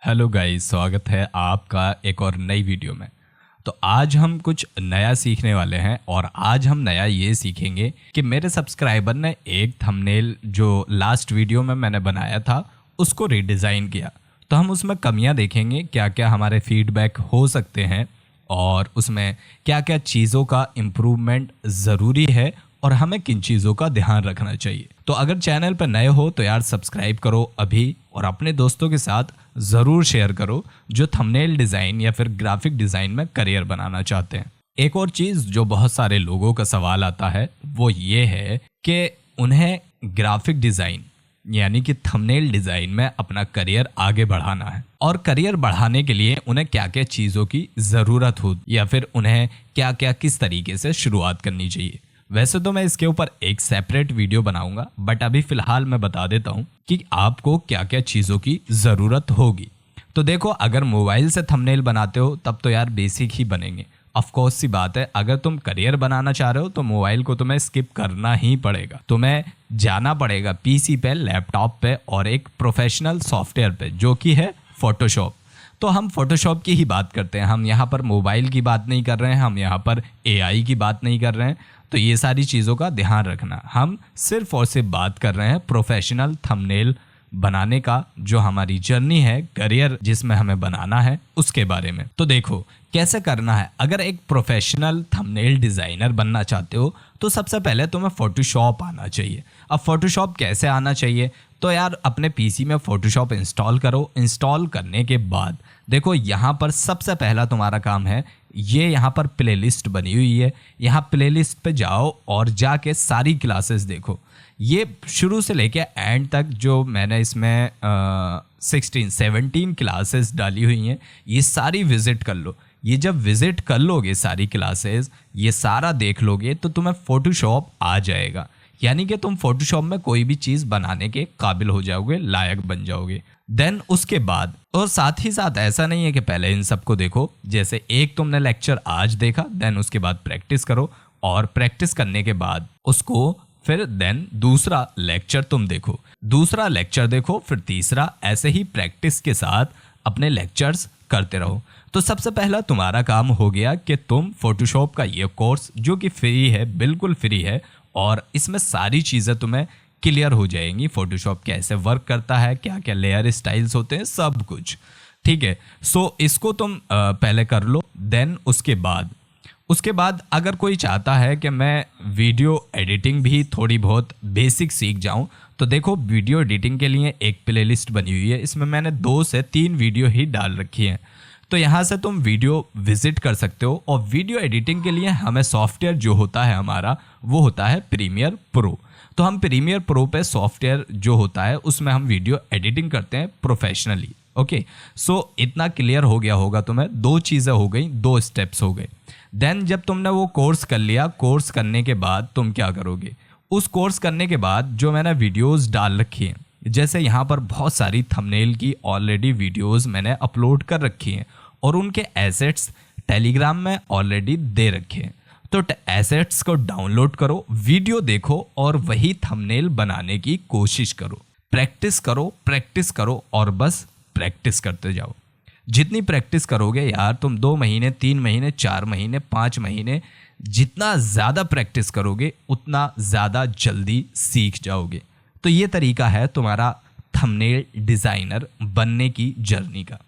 Hello guys, स्वागत है आपका एक और नई वीडियो में। तो आज हम कुछ नया सीखने वाले हैं और आज हम नया ये सीखेंगे कि मेरे सब्सक्राइबर ने एक थंबनेल जो लास्ट वीडियो में मैंने बनाया था उसको रीडिज़ाइन किया। तो हम उसमें कमियां देखेंगे, क्या क्या हमारे फीडबैक हो सकते हैं और उसमें क्या क्या चीज़ों का इम्प्रूवमेंट ज़रूरी है और हमें किन चीज़ों का ध्यान रखना चाहिए। तो अगर चैनल पर नए हो तो यार सब्सक्राइब करो अभी और अपने दोस्तों के साथ ज़रूर शेयर करो जो थंबनेल डिज़ाइन या फिर ग्राफिक डिज़ाइन में करियर बनाना चाहते हैं। एक और चीज़ जो बहुत सारे लोगों का सवाल आता है वो ये है कि उन्हें ग्राफिक डिज़ाइन यानी कि थंबनेल डिज़ाइन में अपना करियर आगे बढ़ाना है और करियर बढ़ाने के लिए उन्हें क्या क्या चीज़ों की ज़रूरत हो या फिर उन्हें क्या क्या किस तरीके से शुरुआत करनी चाहिए। वैसे तो मैं इसके ऊपर एक सेपरेट वीडियो बनाऊंगा, बट अभी फ़िलहाल मैं बता देता हूं कि आपको क्या क्या चीज़ों की ज़रूरत होगी। तो देखो, अगर मोबाइल से थंबनेल बनाते हो तब तो यार बेसिक ही बनेंगे। ऑफ कोर्स सी बात है, अगर तुम करियर बनाना चाह रहे हो तो मोबाइल को तुम्हें स्किप करना ही पड़ेगा। तुम्हें जाना पड़ेगा पीसी पे, लैपटॉप पे और एक प्रोफेशनल सॉफ्टवेयर पे जो कि है फोटोशॉप। तो हम फोटोशॉप की ही बात करते हैं, हम यहाँ पर मोबाइल की बात नहीं कर रहे हैं, हम यहाँ पर एआई की बात नहीं कर रहे हैं। तो ये सारी चीज़ों का ध्यान रखना, हम सिर्फ और सिर्फ बात कर रहे हैं प्रोफेशनल थंबनेल बनाने का, जो हमारी जर्नी है करियर जिसमें हमें बनाना है उसके बारे में। तो देखो कैसे करना है। अगर एक प्रोफेशनल थंबनेल डिज़ाइनर बनना चाहते हो तो सबसे पहले तुम्हें फोटोशॉप आना चाहिए। अब फोटोशॉप कैसे आना चाहिए, तो यार अपने पीसी में फोटोशॉप इंस्टॉल करो। इंस्टॉल करने के बाद देखो यहाँ पर सबसे पहला तुम्हारा काम है, ये यहाँ पर प्लेलिस्ट बनी हुई है, यहाँ प्लेलिस्ट पे जाओ और जाके सारी क्लासेस देखो। ये शुरू से लेके एंड तक जो मैंने इसमें 17 क्लासेस डाली हुई हैं, ये सारी विज़िट कर लो। ये जब विज़िट कर लोगे सारी क्लासेस, ये सारा देख लोगे तो तुम्हें फ़ोटोशॉप आ जाएगा। यानी कि तुम फोटोशॉप में कोई भी चीज़ बनाने के काबिल हो जाओगे, लायक बन जाओगे। देन उसके बाद, और साथ ही साथ ऐसा नहीं है कि पहले इन सबको देखो, जैसे एक तुमने लेक्चर आज देखा, देन उसके बाद प्रैक्टिस करो और प्रैक्टिस करने के बाद उसको फिर देन दूसरा लेक्चर तुम देखो, दूसरा लेक्चर देखो, फिर तीसरा, ऐसे ही प्रैक्टिस के साथ अपने लेक्चर्स करते रहो। तो सबसे पहला तुम्हारा काम हो गया कि तुम फोटोशॉप का ये कोर्स जो कि फ्री है, बिल्कुल फ्री है, और इसमें सारी चीज़ें तुम्हें क्लियर हो जाएंगी। फोटोशॉप कैसे वर्क करता है, क्या क्या लेयर स्टाइल्स होते हैं, सब कुछ ठीक है। सो इसको तुम पहले कर लो। देन उसके बाद अगर कोई चाहता है कि मैं वीडियो एडिटिंग भी थोड़ी बहुत बेसिक सीख जाऊं, तो देखो वीडियो एडिटिंग के लिए एक प्लेलिस्ट बनी हुई है, इसमें मैंने 2 से 3 वीडियो ही डाल रखी हैं। तो यहाँ से तुम वीडियो विजिट कर सकते हो। और वीडियो एडिटिंग के लिए हमें सॉफ्टवेयर जो होता है हमारा, वो होता है प्रीमियर प्रो। तो हम प्रीमियर प्रो पे सॉफ्टवेयर जो होता है उसमें हम वीडियो एडिटिंग करते हैं प्रोफेशनली। ओके, सो इतना क्लियर हो गया होगा तुम्हें। 2 चीज़ें हो गई, 2 स्टेप्स हो गए। देन जब तुमने वो कोर्स कर लिया, कोर्स करने के बाद तुम क्या करोगे, उस कोर्स करने के बाद जो मैंने वीडियोज़ डाल रखी हैं, जैसे यहाँ पर बहुत सारी थंबनेल की ऑलरेडी वीडियोज़ मैंने अपलोड कर रखी हैं और उनके एसेट्स टेलीग्राम में ऑलरेडी दे रखे हैं। तो एसेट्स को डाउनलोड करो, वीडियो देखो और वही थंबनेल बनाने की कोशिश करो। प्रैक्टिस करो और बस प्रैक्टिस करते जाओ। जितनी प्रैक्टिस करोगे यार, तुम 2 महीने, 3 महीने, 4 महीने, 5 महीने, जितना ज़्यादा प्रैक्टिस करोगे उतना ज़्यादा जल्दी सीख जाओगे। तो ये तरीका है तुम्हारा थंबनेल डिज़ाइनर बनने की जर्नी का।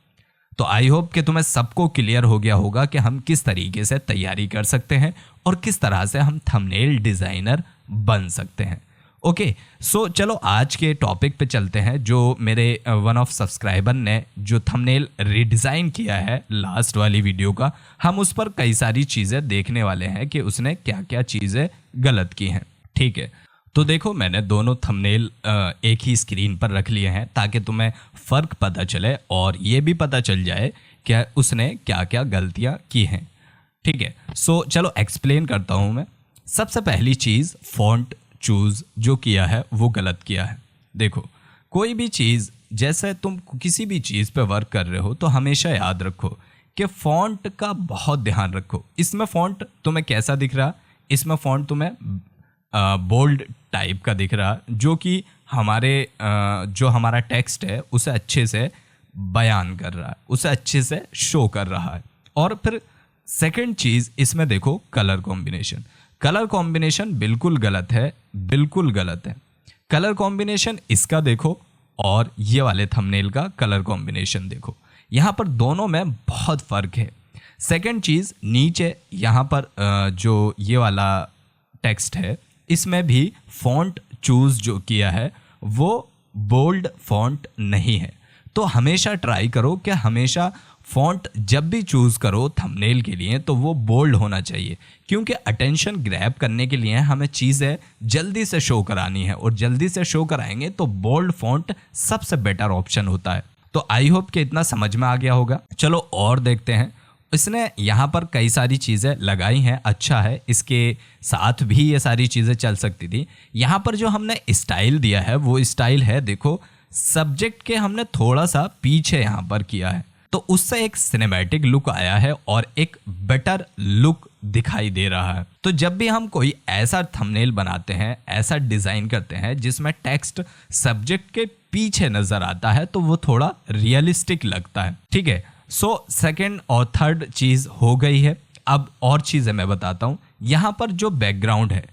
तो आई होप कि तुम्हें सबको क्लियर हो गया होगा कि हम किस तरीके से तैयारी कर सकते हैं और किस तरह से हम थंबनेल डिज़ाइनर बन सकते हैं। ओके, सो चलो आज के टॉपिक पे चलते हैं। जो मेरे वन ऑफ सब्सक्राइबर ने जो थंबनेल रीडिज़ाइन किया है लास्ट वाली वीडियो का, हम उस पर कई सारी चीज़ें देखने वाले हैं कि उसने क्या क्या चीज़ें गलत की हैं। ठीक है, तो देखो मैंने दोनों थंबनेल एक ही स्क्रीन पर रख लिए हैं ताकि तुम्हें फ़र्क पता चले और ये भी पता चल जाए कि उसने क्या क्या गलतियाँ की हैं। ठीक है, सो चलो एक्सप्लेन करता हूँ मैं। सबसे पहली चीज़, फ़ॉन्ट चूज़ जो किया है वो गलत किया है। देखो कोई भी चीज़, जैसे तुम किसी भी चीज़ पे वर्क कर रहे हो तो हमेशा याद रखो कि फ़ॉन्ट का बहुत ध्यान रखो। इसमें फ़ॉन्ट तुम्हें कैसा दिख रहा, इसमें फ़ॉन्ट तुम्हें बोल्ड टाइप का दिख रहा, जो कि हमारे जो हमारा टेक्स्ट है उसे अच्छे से बयान कर रहा है, उसे अच्छे से शो कर रहा है। और फिर सेकंड चीज़ इसमें देखो कलर कॉम्बिनेशन। कलर कॉम्बिनेशन बिल्कुल गलत है, बिल्कुल गलत है। कलर कॉम्बिनेशन इसका देखो और ये वाले थंबनेल का कलर कॉम्बिनेशन देखो, यहाँ पर दोनों में बहुत फ़र्क है। सेकंड चीज़ नीचे यहाँ पर जो ये वाला टेक्स्ट है इसमें भी फॉन्ट चूज़ जो किया है वो बोल्ड फॉन्ट नहीं है। तो हमेशा ट्राई करो कि हमेशा फॉन्ट जब भी चूज़ करो थंबनेल के लिए तो वो बोल्ड होना चाहिए, क्योंकि अटेंशन ग्रैब करने के लिए हमें चीज़ें जल्दी से शो करानी है और जल्दी से शो कराएंगे तो बोल्ड फॉन्ट सबसे बेटर ऑप्शन होता है। तो आई होप कि इतना समझ में आ गया होगा। चलो और देखते हैं। इसने यहाँ पर कई सारी चीज़ें लगाई हैं, अच्छा है, इसके साथ भी ये सारी चीज़ें चल सकती थी। यहाँ पर जो हमने स्टाइल दिया है वो स्टाइल है देखो सब्जेक्ट के हमने थोड़ा सा पीछे यहाँ पर किया है, तो उससे एक सिनेमैटिक लुक आया है और एक बेटर लुक दिखाई दे रहा है। तो जब भी हम कोई ऐसा थंबनेल बनाते हैं, ऐसा डिज़ाइन करते हैं जिसमें टेक्स्ट सब्जेक्ट के पीछे नज़र आता है तो वो थोड़ा रियलिस्टिक लगता है। ठीक है, सो सेकंड और थर्ड चीज़ हो गई है। अब और चीज़ें मैं बताता हूँ। यहाँ पर जो बैकग्राउंड है,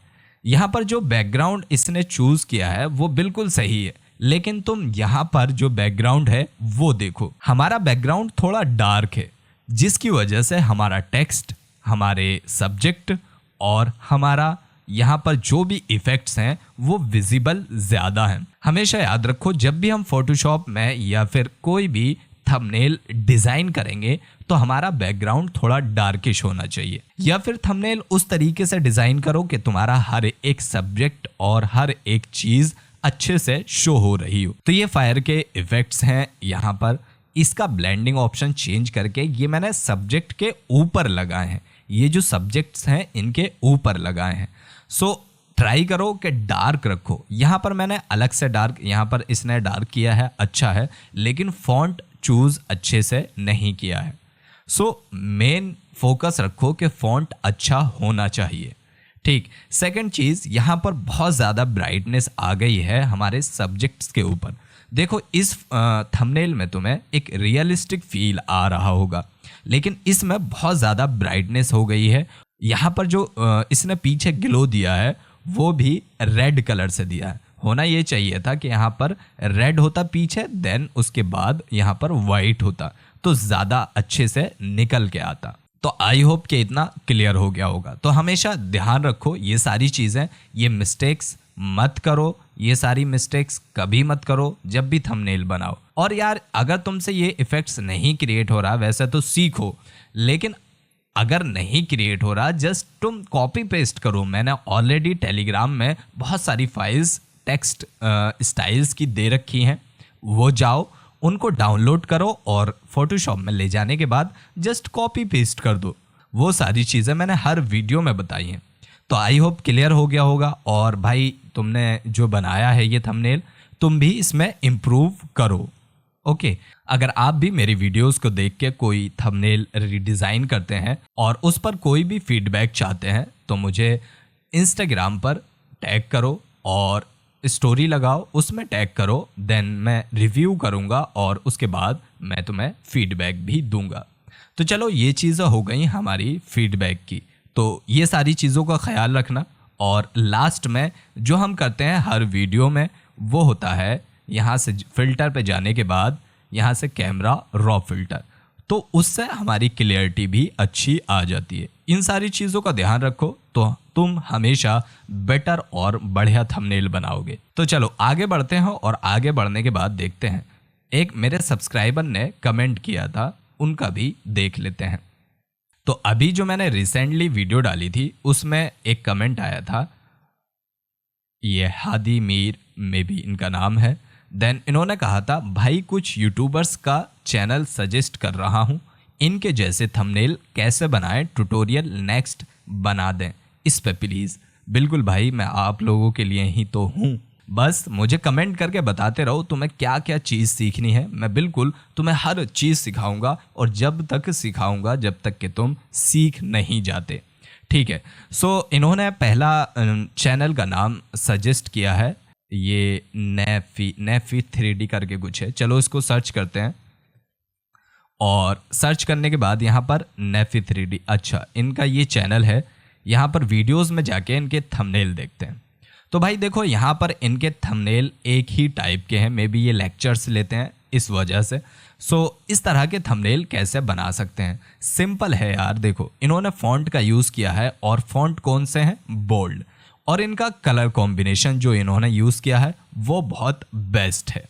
यहाँ पर जो बैकग्राउंड इसने चूज़ किया है वो बिल्कुल सही है, लेकिन तुम यहाँ पर जो बैकग्राउंड है वो देखो, हमारा बैकग्राउंड थोड़ा डार्क है जिसकी वजह से हमारा टेक्स्ट, हमारे सब्जेक्ट और हमारा यहाँ पर जो भी इफ़ेक्ट्स हैं वो विजिबल ज़्यादा हैं। हमेशा याद रखो जब भी हम फोटोशॉप में या फिर कोई भी थंबनेल डिज़ाइन करेंगे तो हमारा बैकग्राउंड थोड़ा डार्किश होना चाहिए, या फिर थंबनेल उस तरीके से डिज़ाइन करो कि तुम्हारा हर एक सब्जेक्ट और हर एक चीज़ अच्छे से शो हो रही हो। तो ये फायर के इफ़ेक्ट्स हैं यहाँ पर। इसका ब्लेंडिंग ऑप्शन चेंज करके ये मैंने सब्जेक्ट के ऊपर लगाए हैं, ये जो सब्जेक्ट्स हैं इनके ऊपर लगाए हैं। सो ट्राई करो कि डार्क रखो। यहाँ पर मैंने अलग से डार्क, यहाँ पर इसने डार्क किया है, अच्छा है, लेकिन फॉन्ट चूज़ अच्छे से नहीं किया है। सो मेन फोकस रखो कि फॉन्ट अच्छा होना चाहिए। ठीक, सेकंड चीज़ यहाँ पर बहुत ज़्यादा ब्राइटनेस आ गई है हमारे सब्जेक्ट्स के ऊपर। देखो इस थंबनेल में तुम्हें एक रियलिस्टिक फील आ रहा होगा, लेकिन इसमें बहुत ज़्यादा ब्राइटनेस हो गई है। यहाँ पर जो इसने पीछे ग्लो दिया है वो भी रेड कलर से दिया है। होना ये चाहिए था कि यहाँ पर रेड होता पीछे, देन उसके बाद यहाँ पर वाइट होता तो ज़्यादा अच्छे से निकल के आता। तो आई होप कि इतना क्लियर हो गया होगा। तो हमेशा ध्यान रखो ये सारी चीज़ें, ये मिस्टेक्स मत करो, ये सारी मिस्टेक्स कभी मत करो जब भी थंबनेल बनाओ। और यार अगर तुमसे ये इफ़ेक्ट्स नहीं क्रिएट हो रहा वैसे तो सीखो, लेकिन अगर नहीं क्रिएट हो रहा जस्ट तुम कॉपी पेस्ट करो। मैंने ऑलरेडी टेलीग्राम में बहुत सारी फाइल्स टेक्स्ट स्टाइल्स की दे रखी हैं, वो जाओ उनको डाउनलोड करो और फोटोशॉप में ले जाने के बाद जस्ट कॉपी पेस्ट कर दो। वो सारी चीज़ें मैंने हर वीडियो में बताई हैं। तो आई होप क्लियर हो गया होगा। और भाई तुमने जो बनाया है ये थंबनेल तुम भी इसमें इम्प्रूव करो। ओके, अगर आप भी मेरी वीडियोस को देख के कोई थंबनेल रीडिज़ाइन करते हैं और उस पर कोई भी फीडबैक चाहते हैं तो मुझे इंस्टाग्राम पर टैग करो और स्टोरी लगाओ, उसमें टैग करो, देन मैं रिव्यू करूँगा और उसके बाद मैं तुम्हें फीडबैक भी दूंगा। तो चलो ये चीज़ें हो गई हमारी फीडबैक की। तो ये सारी चीज़ों का ख्याल रखना। और लास्ट में जो हम करते हैं हर वीडियो में वो होता है यहाँ से फ़िल्टर पे जाने के बाद यहाँ से कैमरा रॉ फिल्टर, तो उससे हमारी क्लियरिटी भी अच्छी आ जाती है। इन सारी चीज़ों का ध्यान रखो तो तुम हमेशा बेटर और बढ़िया थंबनेल बनाओगे। तो चलो आगे बढ़ते हैं और आगे बढ़ने के बाद देखते हैं, एक मेरे सब्सक्राइबर ने कमेंट किया था, उनका भी देख लेते हैं। तो अभी जो मैंने रिसेंटली वीडियो डाली थी उसमें एक कमेंट आया था, ये हादी मीर में भी इनका नाम है। देन इन्होंने कहा था भाई कुछ यूट्यूबर्स का चैनल सजेस्ट कर रहा हूँ, इनके जैसे थंबनेल कैसे बनाएं, ट्यूटोरियल नेक्स्ट बना दें इस पे प्लीज़। बिल्कुल भाई, मैं आप लोगों के लिए ही तो हूँ, बस मुझे कमेंट करके बताते रहो तुम्हें क्या क्या चीज़ सीखनी है। मैं बिल्कुल तुम्हें हर चीज़ सिखाऊंगा और जब तक सिखाऊंगा जब तक कि तुम सीख नहीं जाते। ठीक है, सो इन्होंने पहला चैनल का नाम सजेस्ट किया है, ये नेफी 3D करके कुछ है। चलो इसको सर्च करते हैं। और सर्च करने के बाद यहाँ पर नेफी 3D, अच्छा इनका ये चैनल है। यहाँ पर वीडियोस में जाके इनके थंबनेल देखते हैं। तो भाई देखो यहाँ पर इनके थंबनेल एक ही टाइप के हैं, मे बी ये लेक्चर्स लेते हैं इस वजह से। इस तरह के थंबनेल कैसे बना सकते हैं, सिंपल है यार। देखो इन्होंने फॉन्ट का यूज़ किया है और फॉन्ट कौन से हैं, बोल्ड, और इनका कलर कॉम्बिनेशन जो इन्होंने यूज़ किया है वो बहुत बेस्ट है।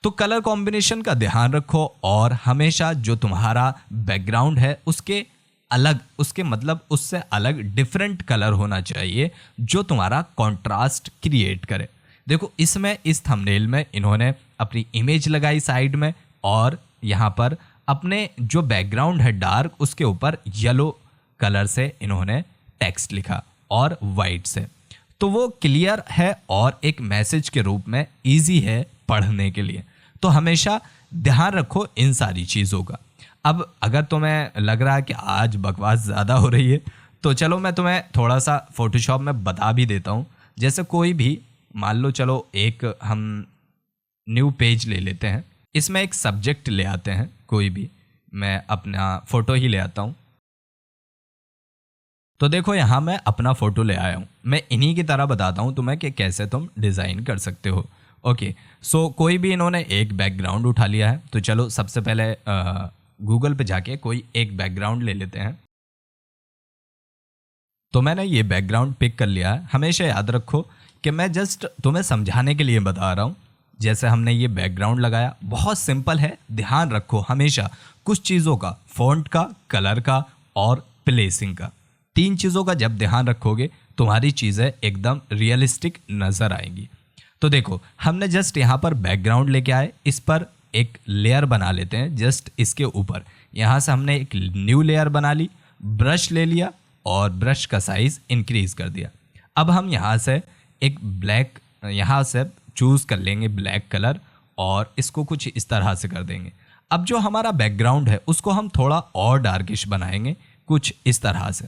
तो कलर कॉम्बिनेशन का ध्यान रखो और हमेशा जो तुम्हारा बैकग्राउंड है उसके अलग, उसके मतलब उससे अलग डिफरेंट कलर होना चाहिए जो तुम्हारा कंट्रास्ट क्रिएट करे। देखो इसमें इस थंबनेल में इन्होंने अपनी इमेज लगाई साइड में और यहाँ पर अपने जो बैकग्राउंड है डार्क उसके ऊपर येलो कलर से इन्होंने टेक्स्ट लिखा और वाइट से, तो वो क्लियर है और एक मैसेज के रूप में इजी है पढ़ने के लिए। तो हमेशा ध्यान रखो इन सारी चीज़ों का। अब अगर तुम्हें लग रहा है कि आज बकवास ज़्यादा हो रही है तो चलो मैं तुम्हें थोड़ा सा फोटोशॉप में बता भी देता हूँ। जैसे कोई भी मान लो, चलो एक हम न्यू पेज ले लेते हैं, इसमें एक सब्जेक्ट ले आते हैं, कोई भी, मैं अपना फ़ोटो ही ले आता हूँ। तो देखो यहाँ मैं अपना फ़ोटो ले आया हूँ, मैं इन्हीं की तरह बताता हूँ तुम्हें कि कैसे तुम डिज़ाइन कर सकते हो। ओके, कोई भी इन्होंने एक बैकग्राउंड उठा लिया है, तो चलो सबसे पहले गूगल पे जाके कोई एक बैकग्राउंड ले लेते हैं। तो मैंने ये बैकग्राउंड पिक कर लिया है। हमेशा याद रखो कि मैं जस्ट तुम्हें समझाने के लिए बता रहा हूँ। जैसे हमने ये बैकग्राउंड लगाया, बहुत सिंपल है, ध्यान रखो हमेशा कुछ चीज़ों का, फ़ॉन्ट का, कलर का और प्लेसिंग का, 3 चीज़ों का जब ध्यान रखोगे तुम्हारी चीज़ें एकदम रियलिस्टिक नज़र आएंगी। तो देखो हमने जस्ट यहाँ पर बैकग्राउंड लेके आए, इस पर एक लेयर बना लेते हैं। जस्ट इसके ऊपर यहाँ से हमने एक न्यू लेयर बना ली, ब्रश ले लिया और ब्रश का साइज़ इंक्रीज़ कर दिया। अब हम यहाँ से एक ब्लैक यहाँ से चूज़ कर लेंगे, ब्लैक कलर, और इसको कुछ इस तरह से कर देंगे। अब जो हमारा बैकग्राउंड है उसको हम थोड़ा और डार्किश बनाएंगे, कुछ इस तरह से।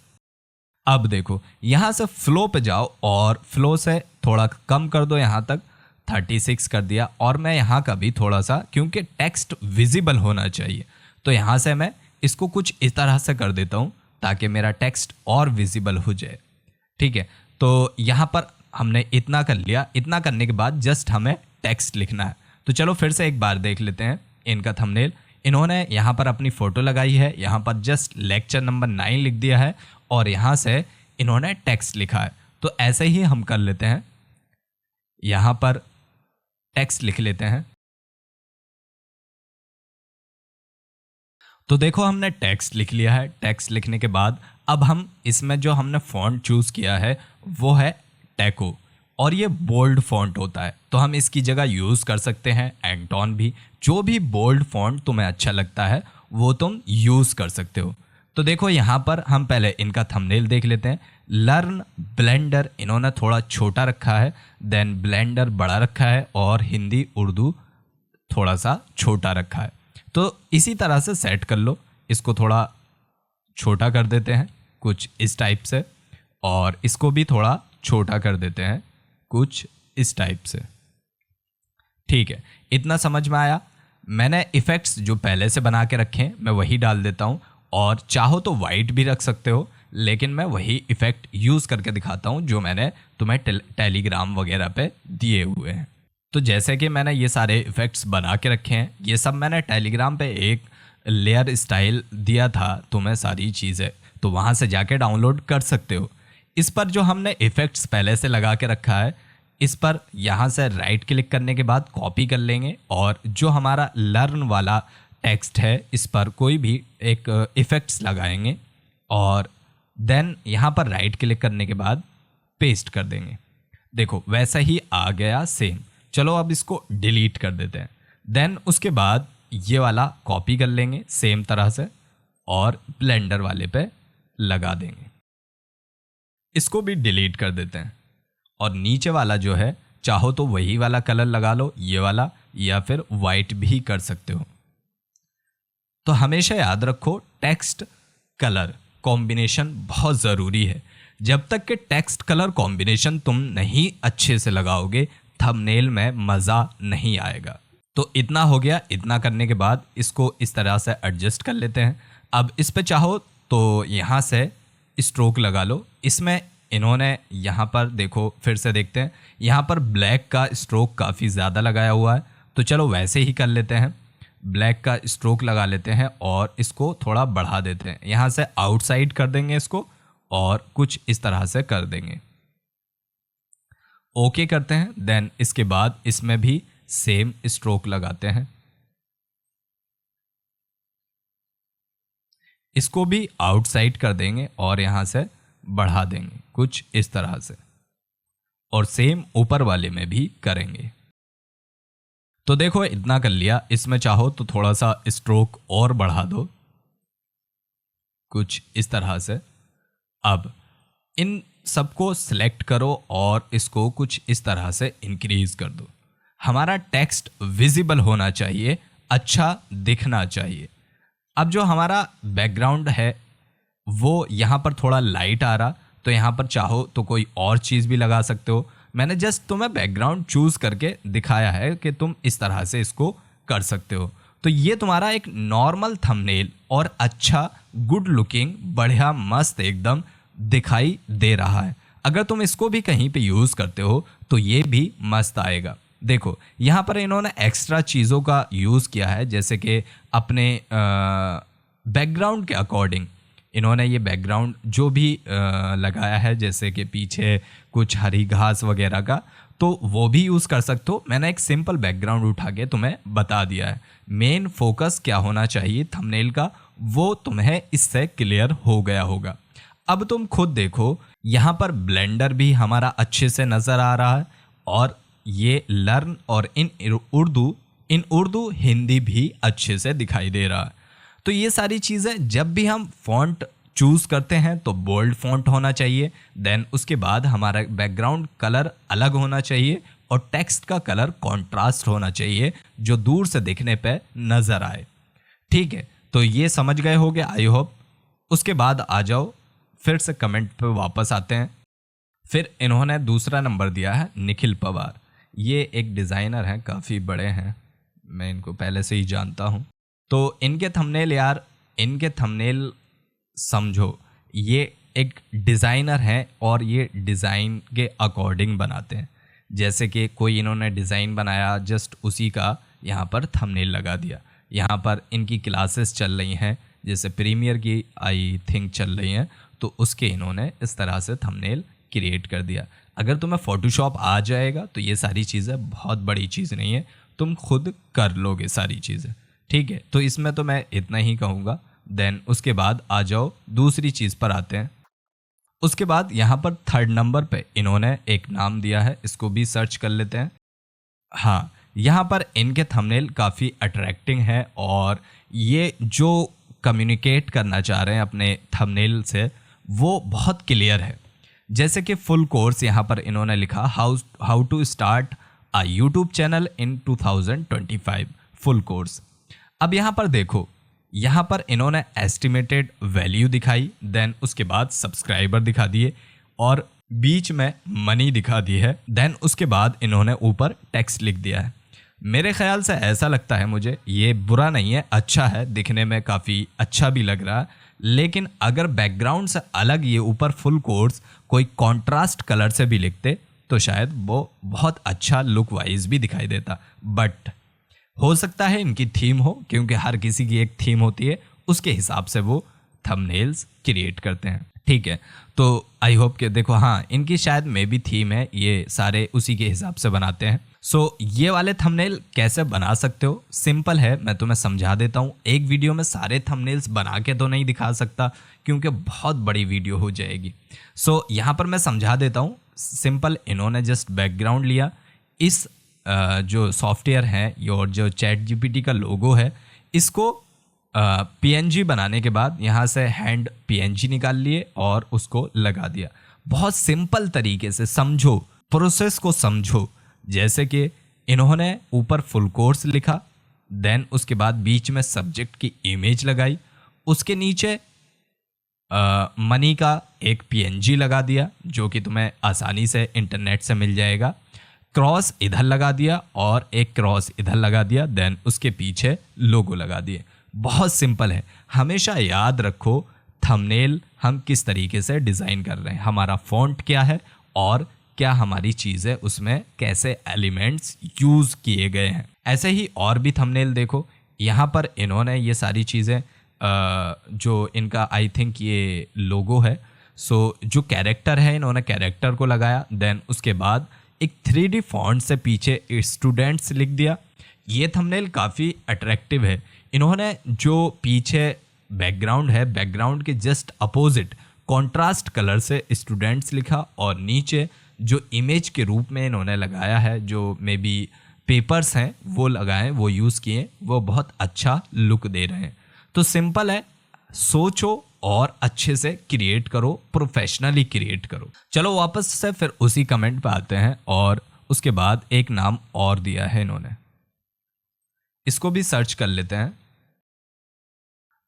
अब देखो यहाँ से फ्लो पे जाओ और फ्लो से थोड़ा कम कर दो, यहाँ तक 36 कर दिया। और मैं यहाँ का भी थोड़ा सा, क्योंकि टेक्स्ट विजिबल होना चाहिए, तो यहाँ से मैं इसको कुछ इस तरह से कर देता हूँ ताकि मेरा टेक्स्ट और विजिबल हो जाए। ठीक है, तो यहाँ पर हमने इतना कर लिया। इतना करने के बाद जस्ट हमें टेक्स्ट लिखना है। तो चलो फिर से एक बार देख लेते हैं इनका थंबनेल। इन्होंने यहाँ पर अपनी फ़ोटो लगाई है, यहाँ पर जस्ट लेक्चर नंबर 9 लिख दिया है और यहाँ से इन्होंने टेक्स्ट लिखा है। तो ऐसे ही हम कर लेते हैं, यहाँ पर टेक्स्ट लिख लेते हैं। तो देखो हमने टेक्स्ट लिख लिया है। टेक्स्ट लिखने के बाद अब हम इसमें जो हमने फ़ॉन्ट चूज़ किया है वो है टेको, और ये बोल्ड फ़ॉन्ट होता है, तो हम इसकी जगह यूज़ कर सकते हैं एंटोन भी। जो भी बोल्ड फ़ॉन्ट तुम्हें अच्छा लगता है वो तुम यूज़ कर सकते हो। तो देखो यहाँ पर हम पहले इनका थंबनेल देख लेते हैं। लर्न ब्लेंडर इन्होंने थोड़ा छोटा रखा है, देन ब्लेंडर बड़ा रखा है और हिंदी उर्दू थोड़ा सा छोटा रखा है। तो इसी तरह से सेट कर लो। इसको थोड़ा छोटा कर देते हैं कुछ इस टाइप से, और इसको भी थोड़ा छोटा कर देते हैं कुछ इस टाइप से। ठीक है, इतना समझ में आया। मैंने इफ़ेक्ट्स जो पहले से बना के रखे हैं मैं वही डाल देता हूँ, और चाहो तो वाइट भी रख सकते हो, लेकिन मैं वही इफ़ेक्ट यूज़ करके दिखाता हूँ जो मैंने तुम्हें टेलीग्राम वगैरह पे दिए हुए हैं। तो जैसे कि मैंने ये सारे इफ़ेक्ट्स बना के रखे हैं, ये सब मैंने टेलीग्राम पे एक लेयर स्टाइल दिया था तुम्हें सारी चीज़ें, तो वहाँ से जाके डाउनलोड कर सकते हो। इस पर जो हमने इफ़ेक्ट्स पहले से लगा के रखा है, इस पर यहाँ से राइट क्लिक करने के बाद कॉपी कर लेंगे, और जो हमारा लर्न वाला टेक्स्ट है इस पर कोई भी एक इफ़ेक्ट्स लगाएंगे, और देन यहाँ पर राइट क्लिक करने के बाद पेस्ट कर देंगे। देखो वैसा ही आ गया सेम। चलो अब इसको डिलीट कर देते हैं। देन उसके बाद ये वाला कॉपी कर लेंगे सेम तरह से और ब्लेंडर वाले पे लगा देंगे। इसको भी डिलीट कर देते हैं, और नीचे वाला जो है चाहो तो वही वाला कलर लगा लो, ये वाला, या फिर वाइट भी कर सकते हो। तो हमेशा याद रखो टेक्स्ट कलर कॉम्बिनेशन बहुत ज़रूरी है। जब तक कि टेक्स्ट कलर कॉम्बिनेशन तुम नहीं अच्छे से लगाओगे थंबनेल में मज़ा नहीं आएगा। तो इतना हो गया। इतना करने के बाद इसको इस तरह से एडजस्ट कर लेते हैं। अब इस पे चाहो तो यहाँ से स्ट्रोक लगा लो। इसमें इन्होंने यहाँ पर देखो, फिर से देखते हैं, यहाँ पर ब्लैक का स्ट्रोक काफ़ी ज़्यादा लगाया हुआ है, तो चलो वैसे ही कर लेते हैं। ब्लैक का स्ट्रोक लगा लेते हैं और इसको थोड़ा बढ़ा देते हैं। यहाँ से आउटसाइड कर देंगे इसको और कुछ इस तरह से कर देंगे। ओके करते हैं। देन इसके बाद इसमें भी सेम स्ट्रोक लगाते हैं। इसको भी आउटसाइड कर देंगे और यहां से बढ़ा देंगे कुछ इस तरह से, और सेम ऊपर वाले में भी करेंगे। तो देखो इतना कर लिया। इसमें चाहो तो थोड़ा सा स्ट्रोक और बढ़ा दो कुछ इस तरह से। अब इन सबको सिलेक्ट करो और इसको कुछ इस तरह से इंक्रीज कर दो। हमारा टेक्स्ट विजिबल होना चाहिए, अच्छा दिखना चाहिए। अब जो हमारा बैकग्राउंड है वो यहाँ पर थोड़ा लाइट आ रहा, तो यहाँ पर चाहो तो कोई और चीज़ भी लगा सकते हो। मैंने जस्ट तुम्हें बैकग्राउंड चूज़ करके दिखाया है कि तुम इस तरह से इसको कर सकते हो। तो ये तुम्हारा एक नॉर्मल थंबनेल और अच्छा गुड लुकिंग बढ़िया मस्त एकदम दिखाई दे रहा है। अगर तुम इसको भी कहीं पे यूज़ करते हो तो ये भी मस्त आएगा। देखो यहाँ पर इन्होंने एक्स्ट्रा चीज़ों का यूज़ किया है, जैसे कि अपने बैकग्राउंड के अकॉर्डिंग इन्होंने ये बैकग्राउंड जो भी लगाया है, जैसे कि पीछे कुछ हरी घास वगैरह का, तो वो भी यूज़ कर सकते हो। मैंने एक सिंपल बैकग्राउंड उठा के तुम्हें बता दिया है। मेन फोकस क्या होना चाहिए थंबनेल का, वो तुम्हें इससे क्लियर हो गया होगा। अब तुम खुद देखो, यहाँ पर ब्लेंडर भी हमारा अच्छे से नज़र आ रहा है, और ये लर्न और इन उर्दू हिंदी भी अच्छे से दिखाई दे रहा है। तो ये सारी चीज़ें जब भी हम फॉन्ट चूज़ करते हैं तो बोल्ड फॉन्ट होना चाहिए। देन उसके बाद हमारा बैकग्राउंड कलर अलग होना चाहिए और टेक्स्ट का कलर कॉन्ट्रास्ट होना चाहिए, जो दूर से दिखने पे नज़र आए। ठीक है, तो ये समझ गए होगे आई होप। उसके बाद आ जाओ, फिर से कमेंट पे वापस आते हैं। फिर इन्होंने दूसरा नंबर दिया है निखिल पवार। ये एक डिज़ाइनर हैं, काफ़ी बड़े हैं, मैं इनको पहले से ही जानता हूँ। तो इनके थंबनेल यार, इनके थंबनेल समझो, ये एक डिज़ाइनर हैं और ये डिज़ाइन के अकॉर्डिंग बनाते हैं। जैसे कि कोई इन्होंने डिज़ाइन बनाया, जस्ट उसी का यहाँ पर थंबनेल लगा दिया। यहाँ पर इनकी क्लासेस चल रही हैं, जैसे प्रीमियर की आई थिंक चल रही हैं, तो उसके इन्होंने इस तरह से थंबनेल क्रिएट कर दिया। अगर तुम्हें फोटोशॉप आ जाएगा तो ये सारी चीज़ें बहुत बड़ी चीज़ नहीं है, तुम खुद कर लोगे सारी चीज़ें। ठीक है, तो इसमें तो मैं इतना ही कहूँगा। देन उसके बाद आ जाओ दूसरी चीज़ पर आते हैं। उसके बाद यहाँ पर थर्ड नंबर पे इन्होंने एक नाम दिया है, इसको भी सर्च कर लेते हैं। हाँ, यहाँ पर इनके थंबनेल काफ़ी अट्रैक्टिंग है और ये जो कम्युनिकेट करना चाह रहे हैं अपने थंबनेल से वो बहुत क्लियर है। जैसे कि फुल कोर्स यहाँ पर इन्होंने लिखा how to start a YouTube channel in 2025 full course. अब यहाँ पर देखो, यहाँ पर इन्होंने एस्टिमेटेड वैल्यू दिखाई, देन उसके बाद सब्सक्राइबर दिखा दिए और बीच में मनी दिखा दी है। देन उसके बाद इन्होंने ऊपर टेक्स्ट लिख दिया है। मेरे ख्याल से ऐसा लगता है मुझे, ये बुरा नहीं है, अच्छा है, दिखने में काफ़ी अच्छा भी लग रहा है। लेकिन अगर बैकग्राउंड से अलग ये ऊपर फुल कोर्स कोई कॉन्ट्रास्ट कलर से भी लिखते तो शायद वो बहुत अच्छा लुक वाइज भी दिखाई देता। बट हो सकता है इनकी थीम हो, क्योंकि हर किसी की एक थीम होती है, उसके हिसाब से वो थंबनेल्स क्रिएट करते हैं। ठीक है, तो आई होप कि देखो, हाँ इनकी शायद मे भी थीम है, ये सारे उसी के हिसाब से बनाते हैं। सो ये वाले थंबनेल कैसे बना सकते हो, सिंपल है, मैं तुम्हें समझा देता हूँ। एक वीडियो में सारे थंबनेल्स बना के तो नहीं दिखा सकता, क्योंकि बहुत बड़ी वीडियो हो जाएगी। सो यहाँ पर मैं समझा देता हूँ। सिंपल, इन्होंने जस्ट बैकग्राउंड लिया, इस जो सॉफ्टवेयर है और जो चैट जीपीटी का लोगो है, इसको पीएनजी बनाने के बाद यहाँ से हैंड पीएनजी निकाल लिए और उसको लगा दिया। बहुत सिंपल तरीके से समझो, प्रोसेस को समझो। जैसे कि इन्होंने ऊपर फुल कोर्स लिखा, देन उसके बाद बीच में सब्जेक्ट की इमेज लगाई, उसके नीचे मनी का एक पीएनजी लगा दिया, जो कि तुम्हें आसानी से इंटरनेट से मिल जाएगा। क्रॉस इधर लगा दिया और एक क्रॉस इधर लगा दिया, देन उसके पीछे लोगो लगा दिए। बहुत सिंपल है। हमेशा याद रखो थंबनेल हम किस तरीके से डिज़ाइन कर रहे हैं, हमारा फ़ॉन्ट क्या है और क्या हमारी चीज़ें उसमें कैसे एलिमेंट्स यूज़ किए गए हैं। ऐसे ही और भी थंबनेल देखो, यहाँ पर इन्होंने ये सारी चीज़ें जो इनका आई थिंक ये लोगो है, सो जो कैरेक्टर है इन्होंने कैरेक्टर को लगाया, देन उसके बाद एक 3D फॉन्ट से पीछे स्टूडेंट्स लिख दिया। ये थंबनेल काफ़ी अट्रैक्टिव है। इन्होंने जो पीछे बैकग्राउंड है, बैकग्राउंड के जस्ट अपोजिट कॉन्ट्रास्ट कलर से स्टूडेंट्स लिखा और नीचे जो इमेज के रूप में इन्होंने लगाया है, जो मे बी पेपर्स हैं वो लगाए, वो यूज़ किए, वो बहुत अच्छा लुक दे रहे हैं। तो सिंपल है, सोचो और अच्छे से क्रिएट करो, प्रोफेशनली क्रिएट करो। चलो वापस से फिर उसी कमेंट पे आते हैं और उसके बाद एक नाम और दिया है इन्होंने, इसको भी सर्च कर लेते हैं।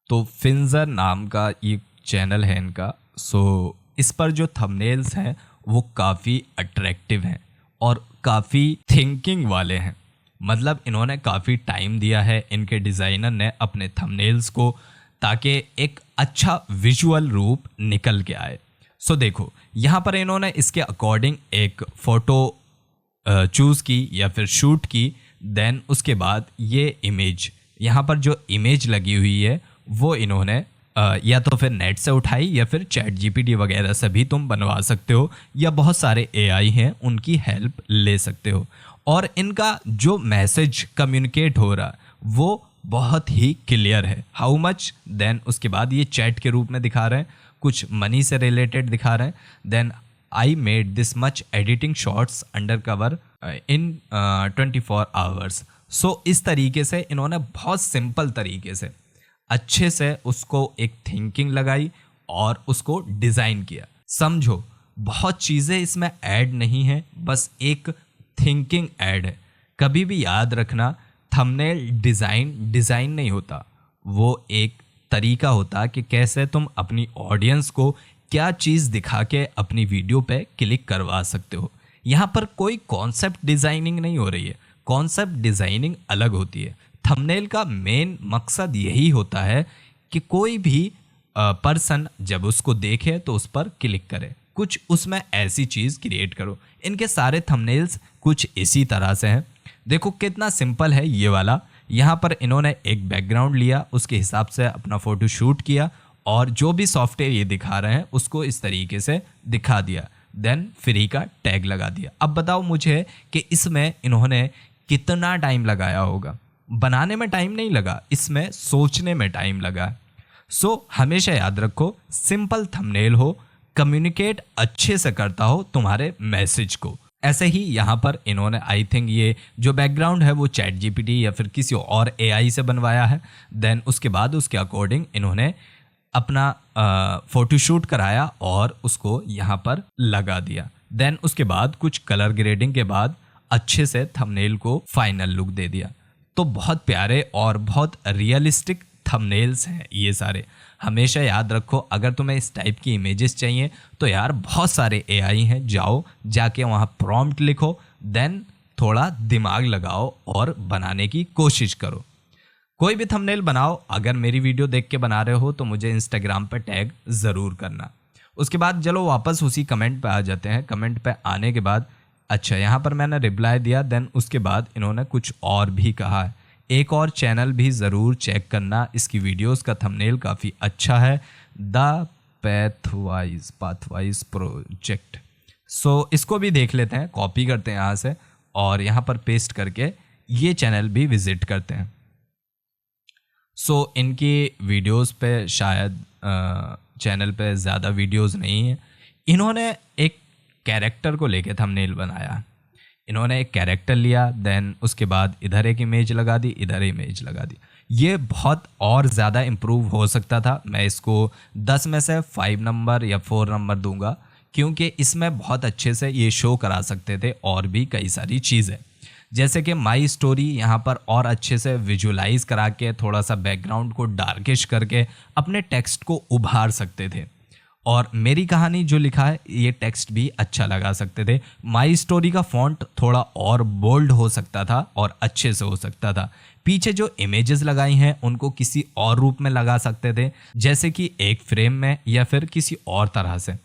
तो फिंजर नाम का ये चैनल है इनका। सो इस पर जो थंबनेल्स हैं वो काफ़ी अट्रैक्टिव हैं और काफ़ी थिंकिंग वाले हैं। मतलब इन्होंने काफ़ी टाइम दिया है इनके डिज़ाइनर ने अपने थंबनेल्स को, ताकि एक अच्छा विजुअल रूप निकल के आए। सो देखो यहाँ पर इन्होंने इसके अकॉर्डिंग एक फ़ोटो चूज़ की या फिर शूट की, देन उसके बाद ये इमेज, यहाँ पर जो इमेज लगी हुई है वो इन्होंने या तो फिर नेट से उठाई या फिर चैट जीपीटी वगैरह से भी तुम बनवा सकते हो, या बहुत सारे एआई हैं उनकी हेल्प ले सकते हो। और इनका जो मैसेज कम्युनिकेट हो रहा वो बहुत ही क्लियर है। हाउ मच, देन उसके बाद ये चैट के रूप में दिखा रहे हैं, कुछ मनी से रिलेटेड दिखा रहे हैं। Then I made this much editing shorts under cover in 24 hours. So इस तरीके से इन्होंने बहुत सिंपल तरीके से अच्छे से उसको एक थिंकिंग लगाई और उसको डिज़ाइन किया। समझो बहुत चीज़ें इसमें ऐड नहीं है, बस एक थिंकिंग ऐड है। कभी भी याद रखना, थंबनेल डिज़ाइन नहीं होता, वो एक तरीका होता कि कैसे तुम अपनी ऑडियंस को क्या चीज़ दिखा के अपनी वीडियो पे क्लिक करवा सकते हो। यहाँ पर कोई कॉन्सेप्ट डिज़ाइनिंग नहीं हो रही है, कॉन्सेप्ट डिज़ाइनिंग अलग होती है। थंबनेल का मेन मकसद यही होता है कि कोई भी पर्सन जब उसको देखे तो उस पर क्लिक करे, कुछ उसमें ऐसी चीज़ क्रिएट करो। इनके सारे थंबनेल्स कुछ इसी तरह से हैं। देखो कितना सिंपल है ये वाला। यहाँ पर इन्होंने एक बैकग्राउंड लिया, उसके हिसाब से अपना फ़ोटो शूट किया और जो भी सॉफ्टवेयर ये दिखा रहे हैं उसको इस तरीके से दिखा दिया, देन फ्री का टैग लगा दिया। अब बताओ मुझे कि इसमें इन्होंने कितना टाइम लगाया होगा। बनाने में टाइम नहीं लगा, इसमें सोचने में टाइम लगा। सो हमेशा याद रखो, सिंपल थंबनेल हो, कम्युनिकेट अच्छे से करता हो तुम्हारे मैसेज को। ऐसे ही यहाँ पर इन्होंने आई थिंक ये जो बैकग्राउंड है वो चैट जीपीटी या फिर किसी और एआई से बनवाया है। देन उसके बाद उसके अकॉर्डिंग इन्होंने अपना फ़ोटोशूट कराया और उसको यहाँ पर लगा दिया। देन उसके बाद कुछ कलर ग्रेडिंग के बाद अच्छे से थंबनेल को फाइनल लुक दे दिया। तो बहुत प्यारे और बहुत रियलिस्टिक थंबनेल्स हैं ये सारे। हमेशा याद रखो, अगर तुम्हें इस टाइप की इमेजेस चाहिए तो यार बहुत सारे एआई हैं, जाओ जाके वहाँ प्रॉम्प्ट लिखो, देन थोड़ा दिमाग लगाओ और बनाने की कोशिश करो। कोई भी थंबनेल बनाओ, अगर मेरी वीडियो देख के बना रहे हो तो मुझे इंस्टाग्राम पर टैग ज़रूर करना। उसके बाद चलो वापस उसी कमेंट पे आ जाते हैं। कमेंट पे आने के बाद अच्छा यहाँ पर मैंने रिप्लाई दिया, देन उसके बाद इन्होंने कुछ और भी कहा है। एक और चैनल भी ज़रूर चेक करना, इसकी वीडियोस का थंबनेल काफ़ी अच्छा है, द पाथवाइज प्रोजेक्ट। सो इसको भी देख लेते हैं, कॉपी करते हैं यहाँ से और यहाँ पर पेस्ट करके ये चैनल भी विज़िट करते हैं। सो इनकी वीडियोस पे शायद चैनल पे ज़्यादा वीडियोस नहीं है। इन्होंने एक कैरेक्टर को लेके थंबनेल बनाया। इन्होंने एक कैरेक्टर लिया, देन उसके बाद इधर एक इमेज लगा दी, इधर इमेज लगा दी। ये बहुत और ज़्यादा इम्प्रूव हो सकता था। मैं इसको 10 में से 5 नंबर या 4 नंबर दूंगा, क्योंकि इसमें बहुत अच्छे से ये शो करा सकते थे और भी कई सारी चीज़ें, जैसे कि माई स्टोरी यहाँ पर और अच्छे से विजुलाइज करा के थोड़ा सा बैकग्राउंड को डार्किश करके अपने टेक्स्ट को उभार सकते थे। और मेरी कहानी जो लिखा है ये टेक्स्ट भी अच्छा लगा सकते थे। माई स्टोरी का फॉन्ट थोड़ा और बोल्ड हो सकता था और अच्छे से हो सकता था। पीछे जो इमेजेस लगाई हैं उनको किसी और रूप में लगा सकते थे, जैसे कि एक फ्रेम में या फिर किसी और तरह से।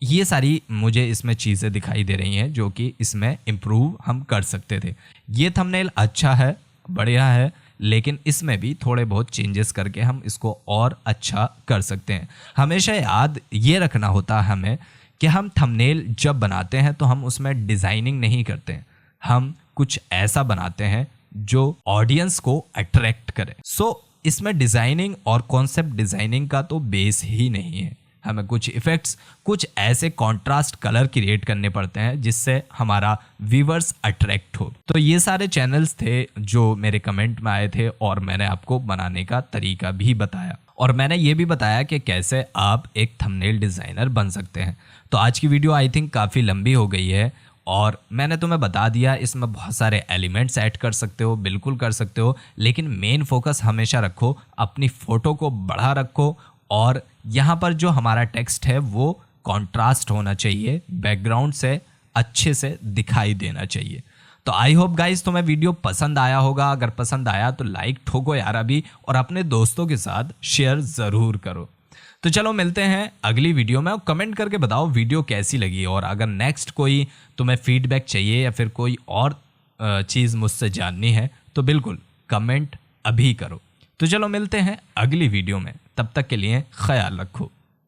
ये सारी मुझे इसमें चीज़ें दिखाई दे रही हैं जो कि इसमें इम्प्रूव हम कर सकते थे। ये थंबनेल अच्छा है, बढ़िया है, लेकिन इसमें भी थोड़े बहुत चेंजेस करके हम इसको और अच्छा कर सकते हैं। हमेशा याद ये रखना होता है हमें कि हम थंबनेल जब बनाते हैं तो हम उसमें डिज़ाइनिंग नहीं करते हैं, हम कुछ ऐसा बनाते हैं जो ऑडियंस को अट्रैक्ट करे। इसमें डिज़ाइनिंग और कॉन्सेप्ट डिज़ाइनिंग का तो बेस ही नहीं है। हमें कुछ इफ़ेक्ट्स, कुछ ऐसे कॉन्ट्रास्ट कलर क्रिएट करने पड़ते हैं जिससे हमारा व्यूअर्स अट्रैक्ट हो। तो ये सारे चैनल्स थे जो मेरे कमेंट में आए थे और मैंने आपको बनाने का तरीका भी बताया, और मैंने ये भी बताया कि कैसे आप एक थंबनेल डिज़ाइनर बन सकते हैं। तो आज की वीडियो आई थिंक काफ़ी लंबी हो गई है और मैंने तुम्हें बता दिया इसमें बहुत सारे एलिमेंट्स ऐड कर सकते हो, बिल्कुल कर सकते हो, लेकिन मेन फोकस हमेशा रखो, अपनी फ़ोटो को बढ़ा रखो और यहाँ पर जो हमारा टेक्स्ट है वो कॉन्ट्रास्ट होना चाहिए, बैकग्राउंड से अच्छे से दिखाई देना चाहिए। तो आई होप गाइस तुम्हें वीडियो पसंद आया होगा। अगर पसंद आया तो लाइक ठोको यार अभी, और अपने दोस्तों के साथ शेयर ज़रूर करो। तो चलो मिलते हैं अगली वीडियो में, और कमेंट करके बताओ वीडियो कैसी लगी, और अगर नेक्स्ट कोई तुम्हें फीडबैक चाहिए या फिर कोई और चीज़ मुझसे जाननी है तो बिल्कुल कमेंट अभी करो। तो चलो मिलते हैं अगली वीडियो में, तब तक के लिए ख्याल रखो।